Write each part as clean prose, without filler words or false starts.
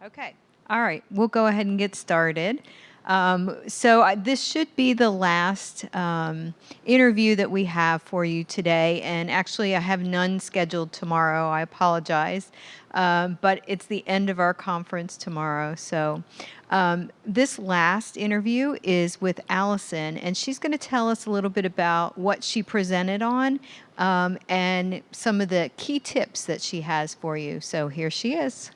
Okay. All right. We'll go ahead and get started. This should be the last interview that we have for you today. And actually, I have none scheduled tomorrow. I apologize. But it's the end of our conference tomorrow. This last interview is with Allison, and she's going to tell us a little bit about what she presented on and some of the key tips that she has for you. So here she is.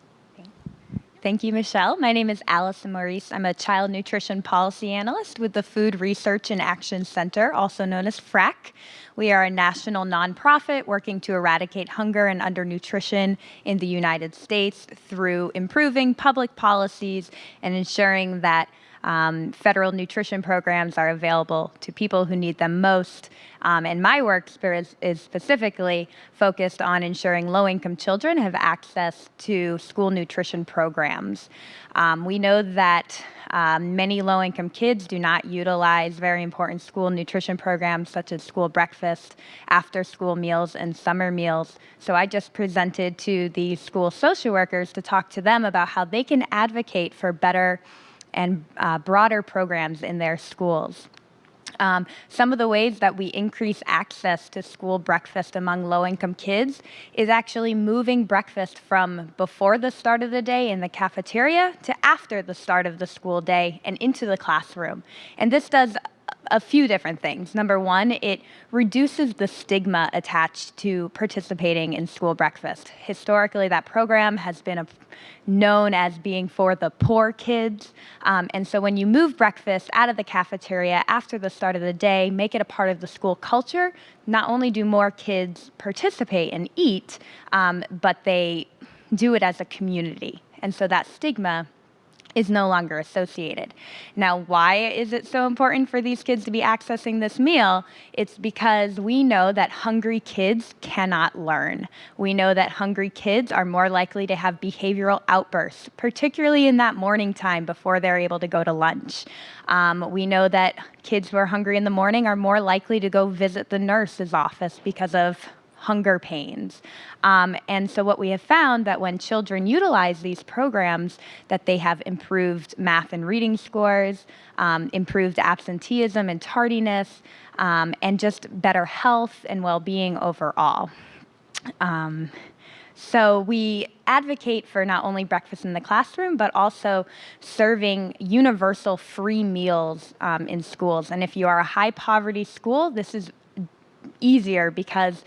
Thank you, Michelle. My name is Allison Maurice. I'm a child nutrition policy analyst with the Food Research and Action Center, also known as FRAC. We are a national nonprofit working to eradicate hunger and undernutrition in the United States through improving public policies and ensuring that federal nutrition programs are available to people who need them most. And my work is specifically focused on ensuring low-income children have access to school nutrition programs. We know that many low-income kids do not utilize very important school nutrition programs such as school breakfast, after-school meals, and summer meals. So I just presented to the school social workers to talk to them about how they can advocate for better and broader programs in their schools. Some of the ways that we increase access to school breakfast among low-income kids is actually moving breakfast from before the start of the day in the cafeteria to after the start of the school day and into the classroom. And this does a few different things. Number one, it reduces the stigma attached to participating in school breakfast. Historically, that program has been known as being for the poor kids. And so when you move breakfast out of the cafeteria after the start of the day, make it a part of the school culture, not only do more kids participate and eat, but they do it as a community. And so that stigma is no longer associated. Now, why is it so important for these kids to be accessing this meal? It's because we know that hungry kids cannot learn. We know that hungry kids are more likely to have behavioral outbursts, particularly in that morning time before they're able to go to lunch. We know that kids who are hungry in the morning are more likely to go visit the nurse's office because of hunger pains. And so what we have found that when children utilize these programs, that they have improved math and reading scores, improved absenteeism and tardiness, and just better health and well-being overall. So we advocate for not only breakfast in the classroom, but also serving universal free meals in schools. And if you are a high poverty school, this is easier because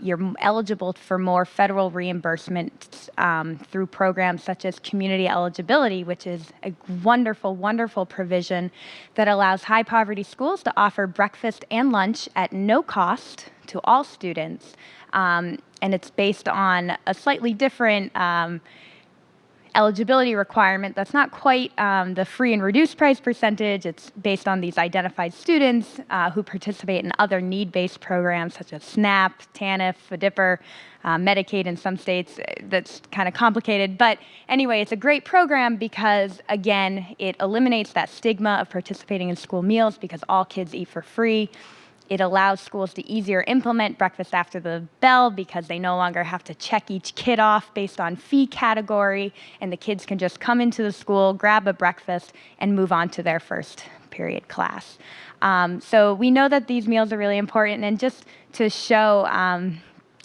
you're eligible for more federal reimbursement through programs such as community eligibility, which is a wonderful, wonderful provision that allows high poverty schools to offer breakfast and lunch at no cost to all students. And it's based on a slightly different eligibility requirement that's not quite the free and reduced price percentage. It's based on these identified students who participate in other need-based programs such as SNAP, TANF, FDPR, Medicaid in some states. That's kind of complicated. But anyway, it's a great program because, again, it eliminates that stigma of participating in school meals because all kids eat for free. It allows schools to easier implement breakfast after the bell because they no longer have to check each kid off based on fee category, and the kids can just come into the school, grab a breakfast, and move on to their first period class. So we know that these meals are really important, and just to show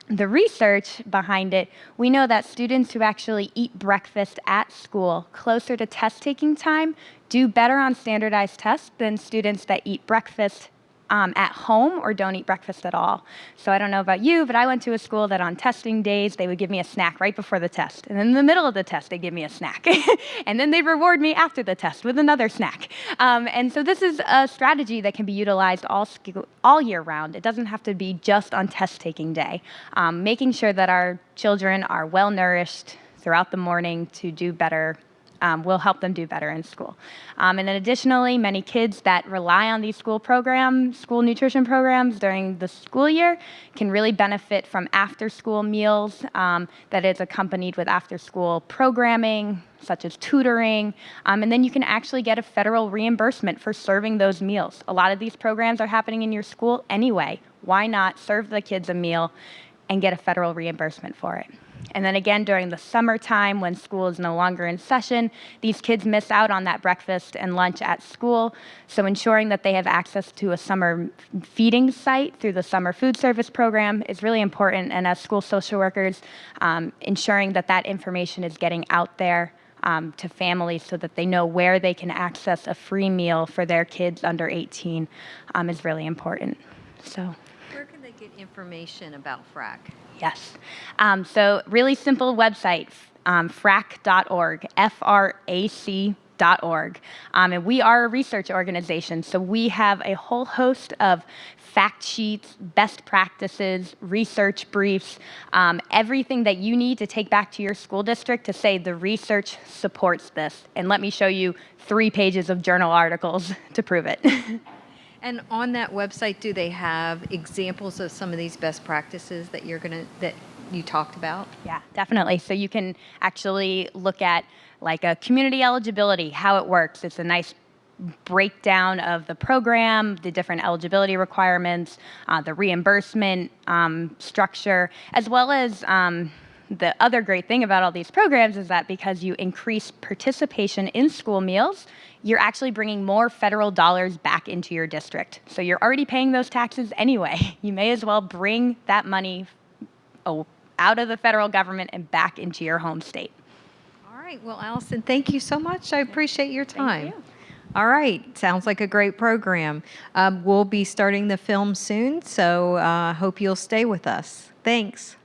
the research behind it, we know that students who actually eat breakfast at school closer to test-taking time do better on standardized tests than students that eat breakfast at home or don't eat breakfast at all. So I don't know about you, but I went to a school that on testing days, they would give me a snack right before the test. And then in the middle of the test, they'd give me a snack. And then they'd reward me after the test with another snack. And so this is a strategy that can be utilized all year round. It doesn't have to be just on test-taking day. Making sure that our children are well-nourished throughout the morning to do better will help them do better in school. And then additionally, many kids that rely on these school nutrition programs during the school year can really benefit from after-school meals that is accompanied with after-school programming, such as tutoring, and then you can actually get a federal reimbursement for serving those meals. A lot of these programs are happening in your school anyway. Why not serve the kids a meal and get a federal reimbursement for it? And then again, during the summertime when school is no longer in session, these kids miss out on that breakfast and lunch at school. So ensuring that they have access to a summer feeding site through the summer food service program is really important. And as school social workers, ensuring that that information is getting out there to families so that they know where they can access a free meal for their kids under 18 is really important. So. Where can they get information about FRAC? Yes. So really simple website, frac.org, FRAC.org. And we are a research organization, so we have a whole host of fact sheets, best practices, research briefs, everything that you need to take back to your school district to say the research supports this. And let me show you 3 pages of journal articles to prove it. And on that website, do they have examples of some of these best practices that that you talked about? Yeah, definitely. So you can actually look at like a community eligibility, how it works. It's a nice breakdown of the program, the different eligibility requirements, the reimbursement structure, as well as the other great thing about all these programs is that because you increase participation in school meals, you're actually bringing more federal dollars back into your district. So you're already paying those taxes anyway. You may as well bring that money out of the federal government and back into your home state. All right. Well, Allison, thank you so much. I appreciate your time. Thank you. All right. Sounds like a great program. We'll be starting the film soon, so hope you'll stay with us. Thanks.